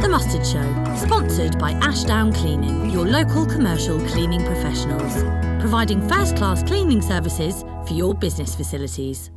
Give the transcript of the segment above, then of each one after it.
The Mustard Show, sponsored by Ashdown Cleaning, your local commercial cleaning professionals, providing first-class cleaning services for your business facilities.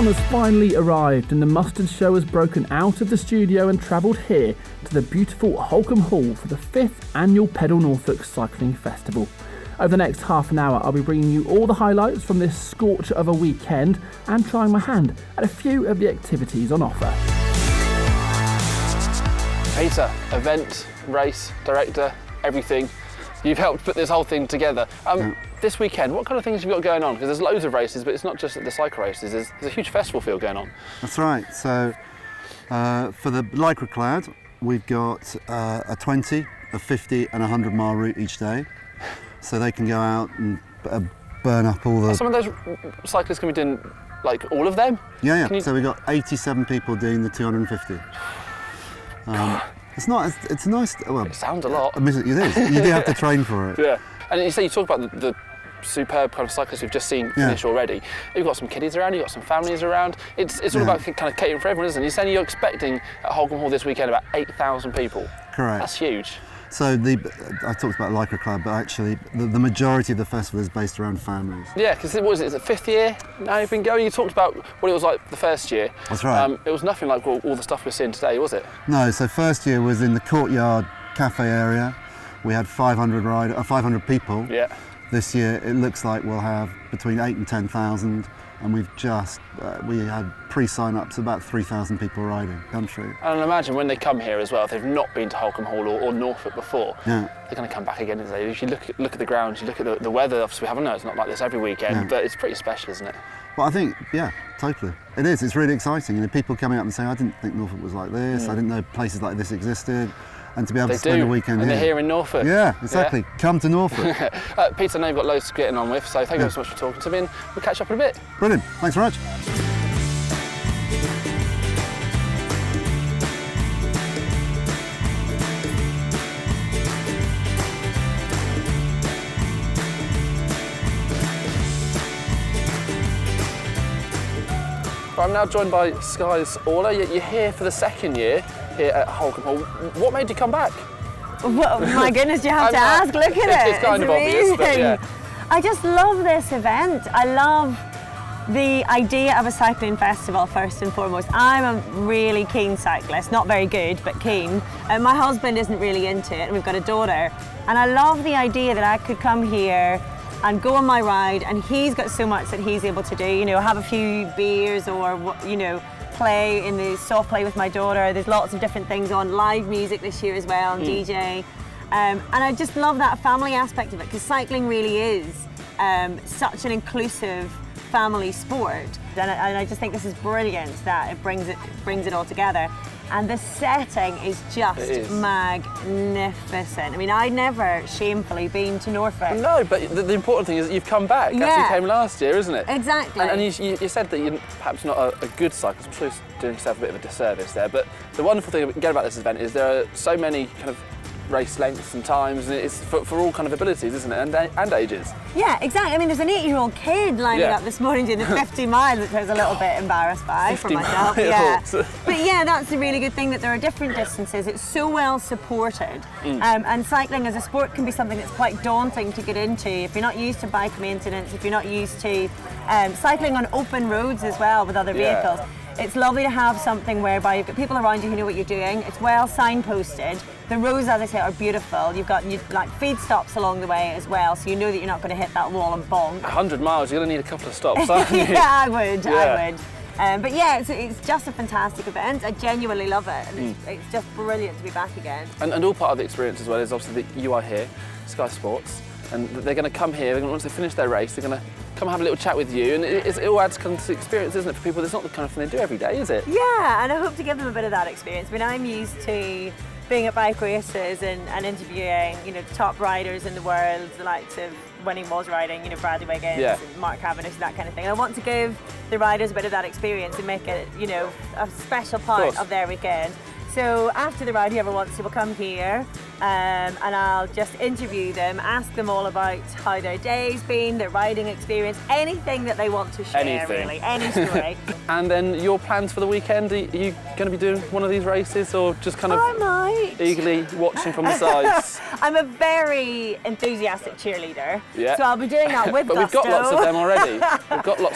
Has finally arrived and the Mustard Show has broken out of the studio and travelled here to the beautiful Holcombe Hall for the 5th annual Pedal Norfolk Cycling Festival. Over the next half an hour I'll be bringing you all the highlights from this scorcher of a weekend and trying my hand at a few of the activities on offer. Peter, event, race, director, everything. You've helped put this whole thing together. This weekend, what kind of things have you got going on? Because there's loads of races, but it's not just the cycle races, there's a huge festival feel going on. That's right. So for the Lycra Clad, we've got a 20, a 50 and a 100 mile route each day. So they can go out and burn up all the... Some of those cyclists can be doing, like, all of them? Yeah. So we've got 87 people doing the 250. It's a nice... Well, it sounds a lot. It is. You do have to train for it. Yeah. And you say you talk about the superb kind of cyclists we've just seen finish already. You've got some kiddies around, you've got some families around. It's all about kind of catering for everyone, isn't it? You're saying you're expecting at Holcombe Hall this weekend about 8,000 people. Correct. That's huge. So I talked about Lycra Club, but actually the majority of the festival is based around families. Yeah, because what is it? It's the 5th year now you've been going. You talked about what it was like the first year. That's right. It was nothing like all the stuff we're seeing today, was it? No. So first year was in the courtyard cafe area. We had 500 people. Yeah. This year it looks like we'll have between 8,000 and 10,000, and we've just we had pre-sign-ups about 3,000 people riding country. And I imagine when they come here as well, if they've not been to Holcombe Hall or Norfolk before, they're going to come back again. If you look at the ground, you look at the weather. Obviously, we haven't known it's not like this every weekend, but it's pretty special, isn't it? Well, I think, totally. It is. It's really exciting. And people coming up and saying, I didn't think Norfolk was like this. I didn't know places like this existed. And to be able to spend a weekend and here. They're here in Norfolk. Yeah, exactly. Yeah. Come to Norfolk. Peter, I know you've got loads to get on with, so thank you so much for talking to me, and we'll catch up in a bit. Brilliant. Thanks very much. I'm now joined by Sky's Orla. You're here for the second year here at Holcombe Hall. What made you come back? Well, my goodness, you have to ask. Look at it. It's kind of obvious, but yeah. I just love this event. I love the idea of a cycling festival first and foremost. I'm a really keen cyclist, not very good, but keen. My husband isn't really into it, and we've got a daughter. And I love the idea that I could come here and go on my ride, and he's got so much that he's able to do, have a few beers or, play in the soft play with my daughter. There's lots of different things on, live music this year as well, and DJ. And I just love that family aspect of it, because cycling really is such an inclusive family sport. And I just think this is brilliant that it brings it all together. And the setting is just magnificent. I mean, I'd never shamefully been to Norfolk. No, but the important thing is that you've come back. Yeah. You came last year, isn't it? Exactly. And you said that you're perhaps not a good cyclist. I'm sure you're doing yourself a bit of a disservice there. But the wonderful thing again about this event is there are so many kind of race lengths and times, and it's for all kind of abilities, isn't it, and ages. Yeah, exactly. I mean, there's an 8-year-old kid lining up this morning doing the 50 miles, which I was a little bit embarrassed by for myself. Miles. Yeah, but yeah, that's a really good thing that there are different distances. It's so well supported, and cycling as a sport can be something that's quite daunting to get into if you're not used to bike maintenance, if you're not used to cycling on open roads as well with other vehicles. It's lovely to have something whereby you've got people around you who know what you're doing. It's well signposted. The roads, as I say, are beautiful. You've got like feed stops along the way as well, so you know that you're not going to hit that wall and bonk. 100 miles, you're going to need a couple of stops, aren't you? Yeah, I would. But yeah, it's just a fantastic event. I genuinely love it, and it's just brilliant to be back again. And all part of the experience as well is obviously that you are here, Sky Sports, and they're going to come here, once they finish their race, they're going to come have a little chat with you, and it all adds kind of to the experience, isn't it, for people? It's not the kind of thing they do every day, is it? Yeah, and I hope to give them a bit of that experience. I mean, I'm used to being at bike races and interviewing, top riders in the world, the likes of when he was riding, Bradley Wiggins, and Mark Cavendish, and that kind of thing. And I want to give the riders a bit of that experience and make it, a special part of their weekend. So after the ride, whoever wants to will come here, and I'll just interview them, ask them all about how their day's been, their riding experience, anything that they want to share, really, any story. And then your plans for the weekend? Are you going to be doing one of these races, or just kind of eagerly watching from the sides? I'm a very enthusiastic cheerleader, yeah. So I'll be doing that with But gusto. we've got lots of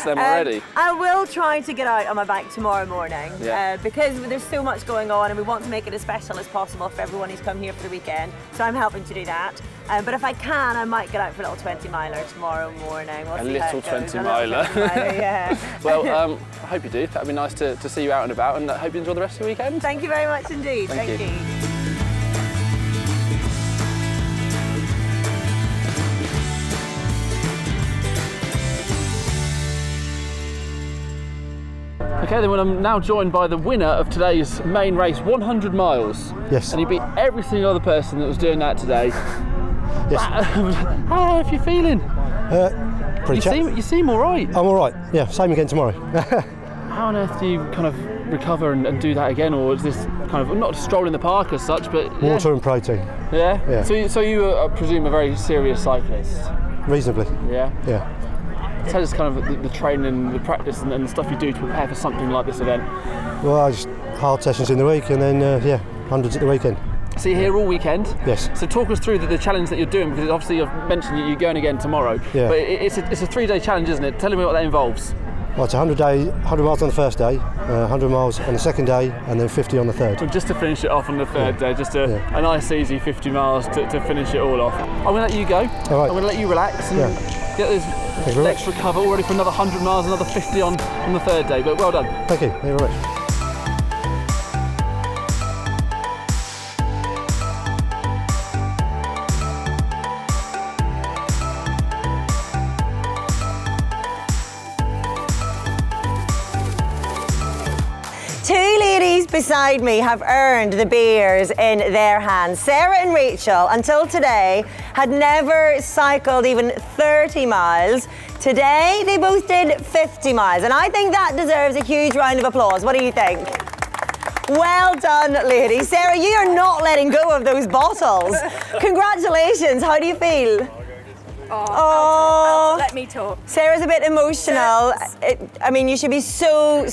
them already. I will try to get out on my bike tomorrow morning, because there's so much going on, and we want to make it as special as possible for everyone who's come here for the weekend. So I'm helping to do that. But if I can, I might get out for a little 20-miler tomorrow morning. We'll see how it goes. 20-miler. Yeah. Well, I hope you do. That'd be nice to see you out and about, and I hope you enjoy the rest of your weekend. Thank you very much indeed. Thank you. Okay, then I'm now joined by the winner of today's main race, 100 miles. Yes. And he beat every single other person that was doing that today. Yes. How are you feeling? You seem all right. I'm all right. Yeah, same again tomorrow. How on earth do you kind of recover and do that again, or is this kind of not a stroll in the park as such, but Water and protein. Yeah. Yeah. So you I presume a very serious cyclist. Reasonably. Yeah. Yeah. Tell us kind of the training, the practice, and the stuff you do to prepare for something like this event. Well, I just hard sessions in the week, and then hundreds at the weekend. So you're here all weekend? Yes. So talk us through the challenge that you're doing, because obviously you've mentioned you're going again tomorrow. Yeah. But it's a 3-day challenge, isn't it? Tell me what that involves. Well, it's 100 miles on the first day, 100 miles on the second day, and then 50 on the third. Just to finish it off on the third day, just a nice easy 50 miles to finish it all off. I'm going to let you go. All right. I'm going to let you relax and get those legs recover, all ready for another 100 miles, another 50 on the third day. But well done. Thank you. Thank you very much. Two ladies beside me have earned the beers in their hands. Sarah and Rachel, until today, had never cycled even 30 miles. Today, they both did 50 miles, and I think that deserves a huge round of applause. What do you think? Well done, ladies. Sarah, you are not letting go of those bottles. Congratulations. How do you feel? Oh, let me talk. Sarah's a bit emotional. I mean, you should be so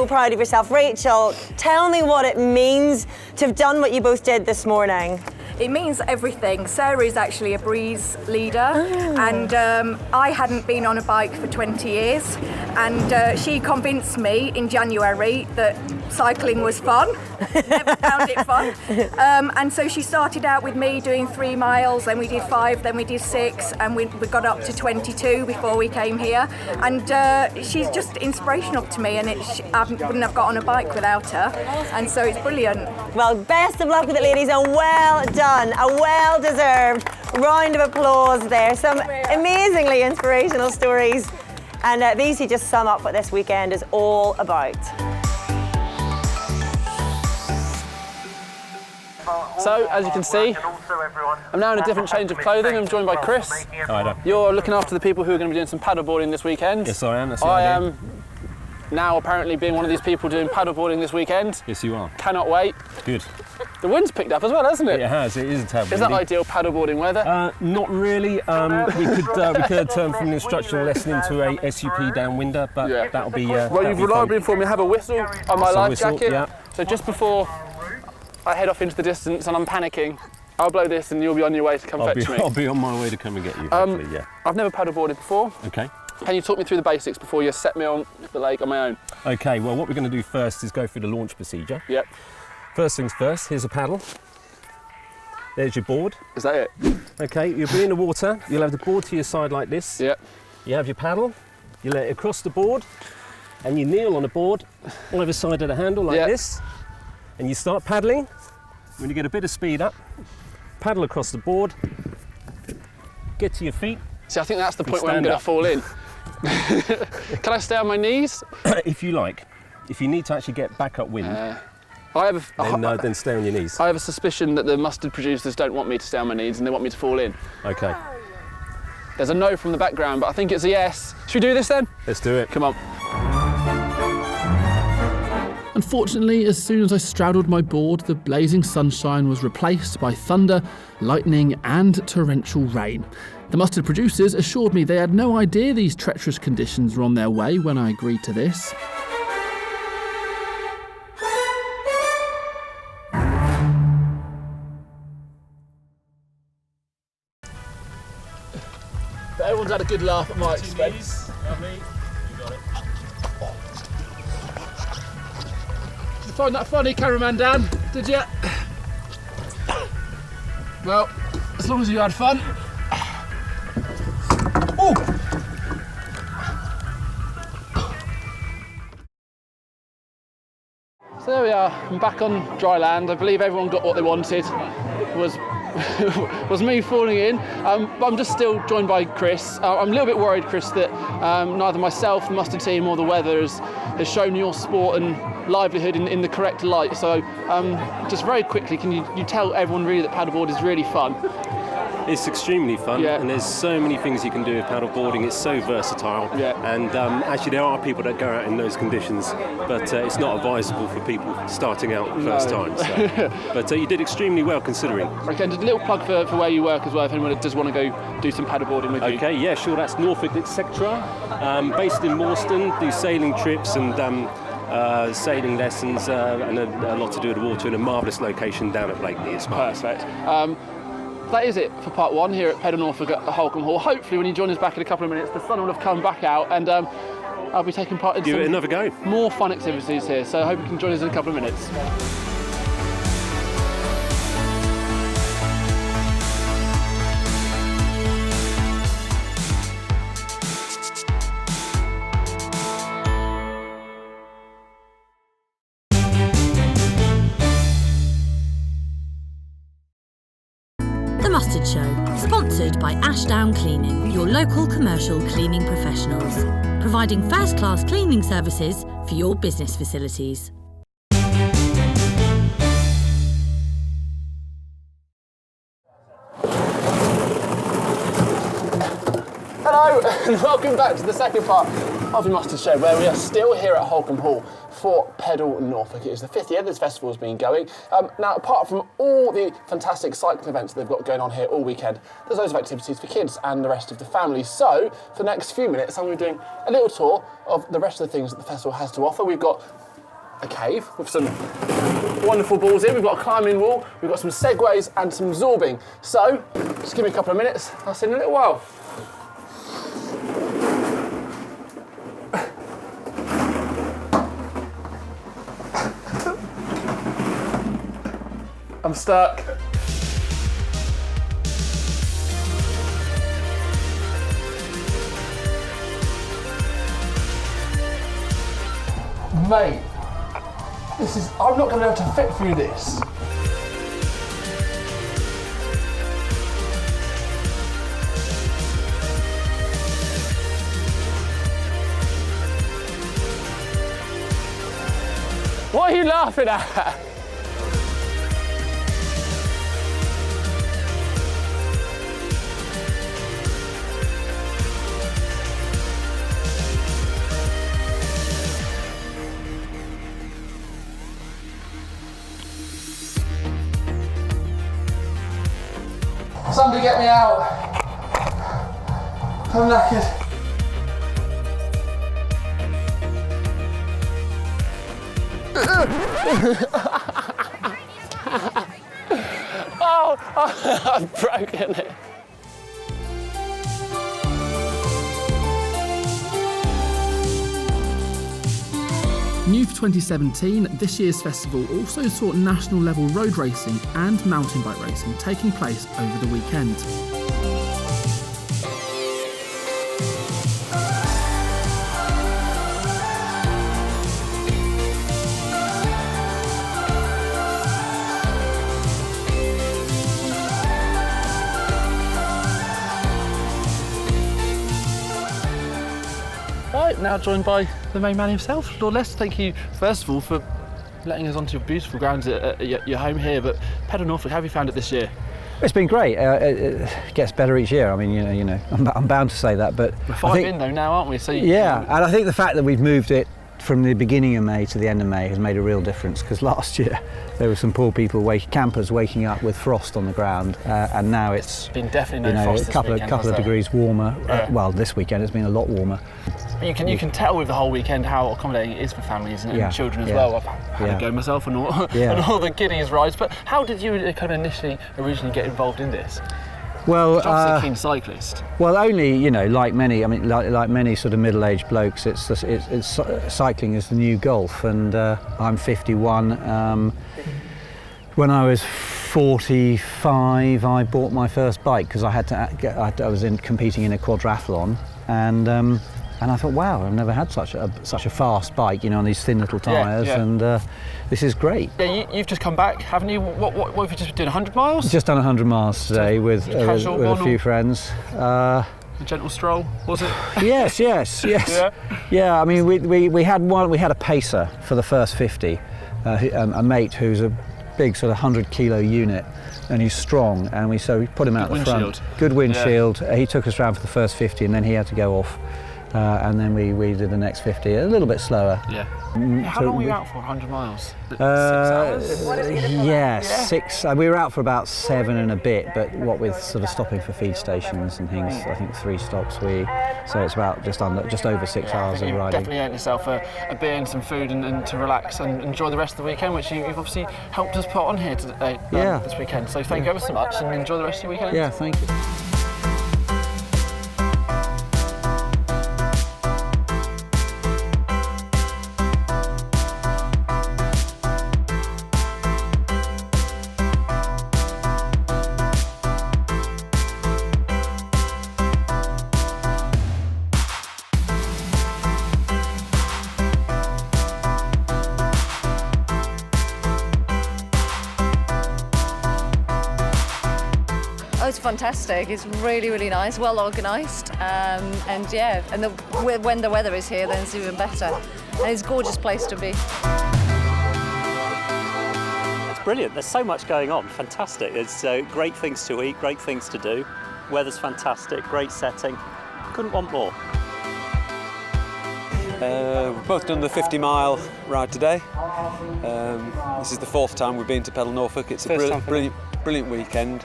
proud of yourself. Rachel, tell me what it means to have done what you both did this morning. It means everything. Sarah is actually a breeze leader, and I hadn't been on a bike for 20 years, and she convinced me in January that cycling was fun. Never found it fun. And so she started out with me doing 3 miles, then we did 5, then we did 6, and we got up to 22 before we came here. And she's just inspirational to me, and I wouldn't have got on a bike without her. And so it's brilliant. Well, best of luck with it, ladies, and well done. A well-deserved round of applause there. Some amazingly inspirational stories. And these just sum up what this weekend is all about. So, as you can see, I'm now in a different change of clothing. I'm joined by Chris. Hi, You're looking after the people who are going to be doing some paddleboarding this weekend. Yes, I am. That's the I idea. am now apparently being one of these people doing paddleboarding this weekend. Yes, you are. Cannot wait. Good. The wind's picked up as well, hasn't it? It has. It is a tad Is that windy. ideal paddleboarding weather? Not really. We could turn from an instructional lesson into a SUP downwinder, but that'll be. Well, you've reliably informed me I have a whistle on my life jacket. Yeah. So just before I head off into the distance and I'm panicking, I'll blow this and you'll be on your way to come fetch me. I'll be on my way to come and get you. Hopefully, yeah. I've never paddleboarded before. Okay. Can you talk me through the basics before you set me on the lake on my own? Okay. Well, what we're going to do first is go through the launch procedure. Yep. First things first. Here's a paddle. There's your board. Is that it? Okay. You'll be in the water. You'll have the board to your side like this. Yep. You have your paddle. You let it across the board, and you kneel on the board, either side of the handle like this, and you start paddling. When you get a bit of speed up, paddle across the board, get to your feet. See, I think that's the point where I'm stand going up. to fall in. Can I stay on my knees? If you like. If you need to actually get back upwind, then stay on your knees. I have a suspicion that the mustard producers don't want me to stay on my knees and they want me to fall in. Okay. There's a no from the background, but I think it's a yes. Should we do this then? Let's do it. Come on. Unfortunately, as soon as I straddled my board, the blazing sunshine was replaced by thunder, lightning and torrential rain. The mustard producers assured me they had no idea these treacherous conditions were on their way when I agreed to this. Everyone's had a good laugh at my expense. Lovely. You got it. You find that funny, cameraman Dan? Did you? Well, as long as you had fun. Oh! So there we are. I'm back on dry land. I believe everyone got what they wanted. Was me falling in, but I'm just still joined by Chris. I'm a little bit worried, Chris, that neither myself, the mustard team or the weather has shown your sport and livelihood in the correct light. So just very quickly, can you tell everyone really that paddleboard is really fun? It's extremely fun, and there's so many things you can do with paddleboarding. It's so versatile, and actually there are people that go out in those conditions, but it's not advisable for people starting out first time. So. But you did extremely well considering. Okay, and just a little plug for where you work as well, if anyone does want to go do some paddleboarding with you. Okay, yeah, sure, that's Norfolk, etc. Based in Morstan, do sailing trips and sailing lessons, and a lot to do with the water in a marvellous location down at Blakely as well. Perfect. That is it for part one here at Pedal Norfolk at Holcombe Hall. Hopefully when you join us back in a couple of minutes, the sun will have come back out and I'll be taking part in Give it another go. More fun activities here. So I hope you can join us in a couple of minutes. The Mustard Show, sponsored by Ashdown Cleaning, your local commercial cleaning professionals, providing first-class cleaning services for your business facilities. Hello and welcome back to the second part of the Mustard Show, where we are still here at Holcombe Hall for Pedal Norfolk. It is the 5th year this festival has been going. Now, apart from all the fantastic cycling events that they've got going on here all weekend, there's loads of activities for kids and the rest of the family. So, for the next few minutes, I'm going to be doing a little tour of the rest of the things that the festival has to offer. We've got a cave with some wonderful balls in. We've got a climbing wall, we've got some segways and some zorbing. So, just give me a couple of minutes. I'll see you in a little while. I'm stuck. Mate, I'm not going to be able to fit through this. What are you laughing at? Somebody get me out. I'm knackered. I've broken it. New for 2017, this year's festival also saw national level road racing and mountain bike racing taking place over the weekend. now joined by the main man himself, Lord Lester. Thank you, first of all, for letting us onto your beautiful grounds at your home here. But Pedal Norfolk, how have you found it this year? It's been great. It gets better each year. I mean, you know, I'm bound to say that. But we're 5 in though now, aren't we? So and I think the fact that we've moved it from the beginning of May to the end of May has made a real difference, because last year there were some poor people, campers waking up with frost on the ground, and now it's been definitely frost a couple of degrees warmer. Well, this weekend it's been a lot warmer. You can tell with the whole weekend how accommodating it is for families and children as well. I've had a go myself and all the kiddies rides. But how did you kind of originally get involved in this? Well, obviously a keen cyclist. Well, only, you know, like many sort of middle-aged blokes, it's cycling is the new golf, and I'm 51. When I was 45, I bought my first bike because I was competing in a quadrathlon, and I thought, wow, I've never had such a fast bike, you know, on these thin little tyres, and this is great. Yeah, you've just come back, haven't you? What have you just been doing, 100 miles? Just done 100 miles today with a few friends. A gentle stroll, was it? Yes. Yeah, I mean, we had a pacer for the first 50, a mate who's a big sort of 100-kilo unit, and he's strong, and we put him out the front. Good windshield. He took us around for the first 50, and then he had to go off. And then we did the next 50, a little bit slower. Yeah. How long were you out for, 100 miles? 6 hours? Yeah, 6. We were out for about 7 and a bit, but what with sort of stopping for feed stations and things, I think 3 stops. So it's about just over 6 hours of riding. Definitely earned yourself a beer and some food and to relax and enjoy the rest of the weekend, which you've obviously helped us put on here today, this weekend. So thank you ever so much, and enjoy the rest of your weekend. Yeah, thank you. It's fantastic. It's really, really nice, well organised, and when the weather is here, then it's even better. And it's a gorgeous place to be. It's brilliant. There's so much going on. Fantastic. There's great things to eat, great things to do. Weather's fantastic. Great setting. Couldn't want more. We've both done the 50-mile ride today. This is the 4th time we've been to Pedal Norfolk. It's a brilliant weekend.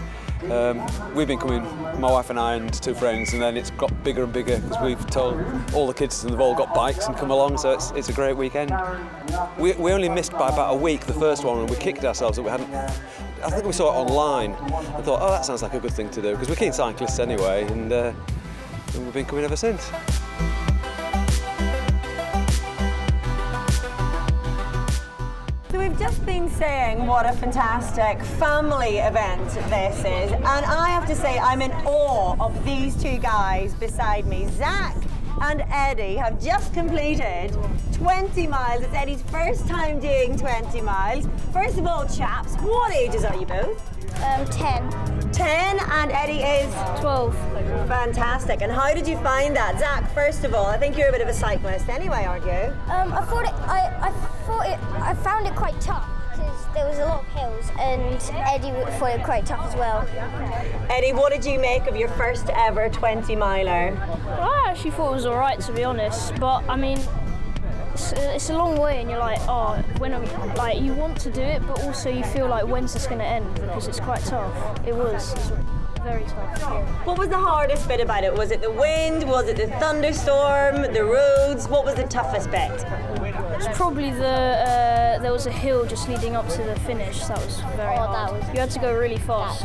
We've been coming, my wife and I and 2 friends, and then it's got bigger and bigger because we've told all the kids and they've all got bikes and come along, so it's a great weekend. We only missed by about a week the first one, and we kicked ourselves that we hadn't. I think we saw it online and thought, oh, that sounds like a good thing to do, because we're keen cyclists anyway, and we've been coming ever since. So we've just been saying what a fantastic family event this is, and I have to say I'm in awe of these 2 guys beside me. Zach and Eddie have just completed 20 miles. It's Eddie's first time doing 20 miles. First of all, chaps, what ages are you both? 10. 10, and Eddie is? 12. Fantastic. And how did you find that? Zach, first of all, I think you're a bit of a cyclist anyway, aren't you? I found it quite tough because there was a lot of hills, and Eddie thought it quite tough as well. Eddie, what did you make of your first ever 20 miler? Well, I actually thought it was all right, to be honest, but I mean, it's a long way, and you're like, oh, you want to do it, but also you feel like, when's this going to end, because it's quite tough. It was very tough. What was the hardest bit about it? Was it the wind? Was it the thunderstorm? The roads? What was the toughest bit? It's probably there was a hill just leading up to the finish. That was very hard. You had to go really fast.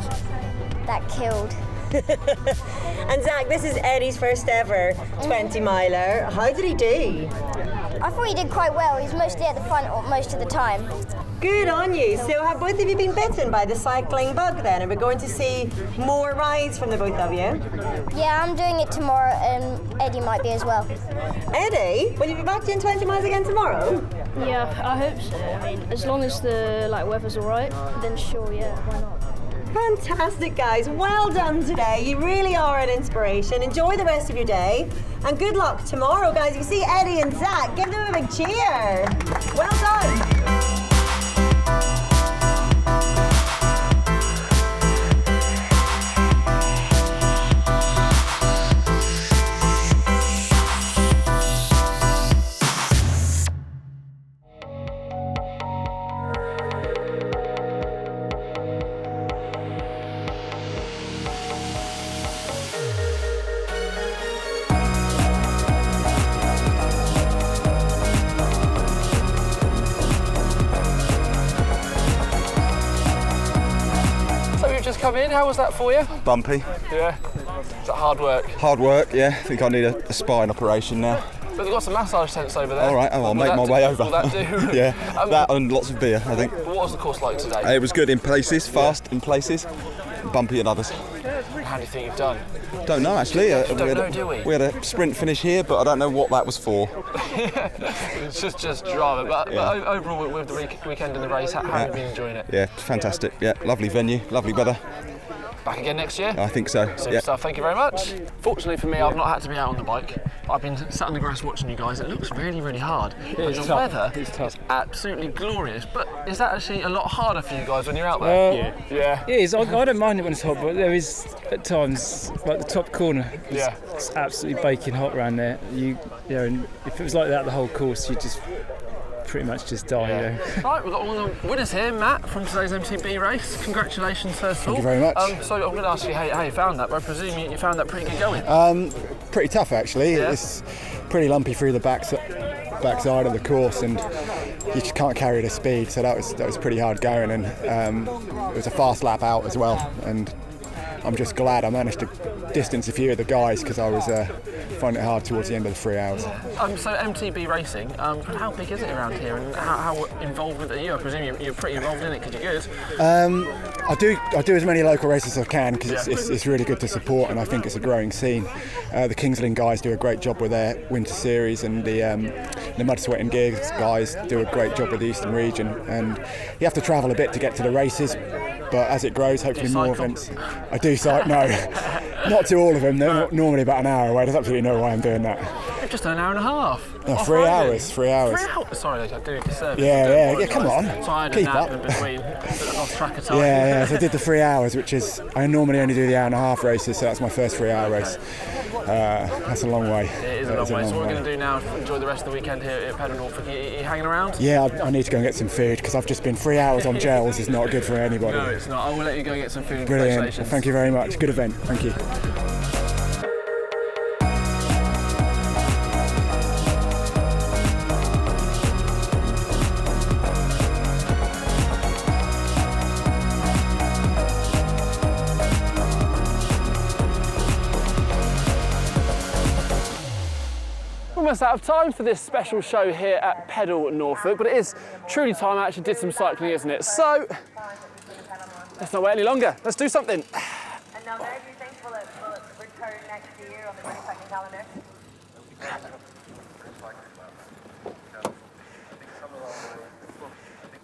That killed. And Zach, this is Eddie's first ever 20 miler. How did he do? I thought he did quite well. He was mostly at the front most of the time. Good on you. So have both of you been bitten by the cycling bug then? Are we going to see more rides from the both of you? Yeah, I'm doing it tomorrow, and Eddie might be as well. Eddie, will you be back doing 20 miles again tomorrow? Yeah, I hope so. I mean, as long as the weather's all right, then sure, yeah, why not? Fantastic, guys. Well done today. You really are an inspiration. Enjoy the rest of your day. And good luck tomorrow, guys. You see Eddie and Zach, give them a big cheer. Well done. Just come in, how was that for you? Bumpy. Yeah. Is that hard work? Hard work, yeah. I think I need a spine operation now. But they've got some massage tents over there. All right, I'll make my way over. Will that do? Yeah, that and lots of beer, I think. What was the course like today? It was good in places, fast in places, bumpy in others. How do you think you've done? Don't know actually. We had a sprint finish here, but I don't know what that was for. It's just drama. But overall, with the weekend and the race, how have you been enjoying it? Yeah, fantastic. Yeah, lovely venue, lovely weather. Back again next year? I think so. Super stuff. Thank you very much. Fortunately for me, I've not had to be out on the bike. I've been sat on the grass watching you guys. It looks really, really hard. The weather is absolutely glorious. But is that actually a lot harder for you guys when you're out there? Yeah. It is. I don't mind it when it's hot, but there is at times, like the top corner, it's absolutely baking hot around there. You know, and if it was like that the whole course, you'd just pretty much just die, you know. Right, we've got all the winners here. Matt from today's MTB race. Congratulations, first of all. Thank you very much. So I'm going to ask you how you found that, but I presume you found that pretty good going. Pretty tough actually. Yeah. It's pretty lumpy through the backside of the course, and you just can't carry the speed. So that was pretty hard going, and it was a fast lap out as well. And I'm just glad I managed to distance a few of the guys because I was finding it hard towards the end of the 3 hours. So MTB racing, how big is it around here, and how involved with it are you? I presume you're pretty involved in it because you're good. I do as many local races as I can because it's really good to support, and I think it's a growing scene. The Kings Lynn guys do a great job with their winter series, and the Mud, Sweat and Gears guys do a great job with the Eastern region. And you have to travel a bit to get to the races, but as it grows, hopefully more events. I do cycle. No, not to all of them. They're normally about an hour away. There's absolutely no way I'm doing that. You've just done an hour and a half. No, 3 hours. 3 hours. 3 hours. Sorry, I do disservice. Yeah. Come on. Tired Keep and up. in between. Lost track of time. Yeah. So I did the 3 hours, which is I normally only do the hour and a half races, so that's my first 3 hour race. That's a long way. It is a long way. So what we're going to do now is enjoy the rest of the weekend here at Pedal Norfolk. Are you hanging around? Yeah, I need to go and get some food because I've just been 3 hours on gels. Is not good for anybody. No, it's not. I will let you go get some food. Brilliant. Congratulations. Thank you very much. Good event. Thank you. Almost out of time for this special show here at Pedal Norfolk, but it is truly time I actually did some cycling, isn't it? So, let's not wait any longer. Let's do something. And now there, do you think will it return next year on the 22nd calendar?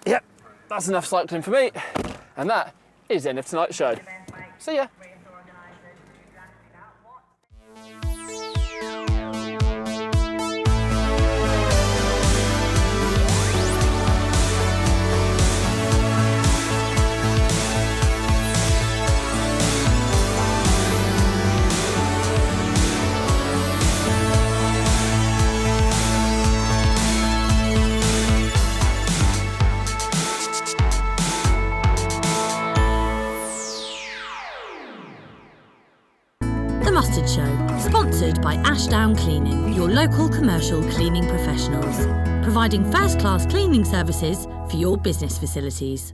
Yep, that's enough cycling for me. And that is the end of tonight's show. See ya. Mustard Show, sponsored by Ashdown Cleaning, your local commercial cleaning professionals, providing first-class cleaning services for your business facilities.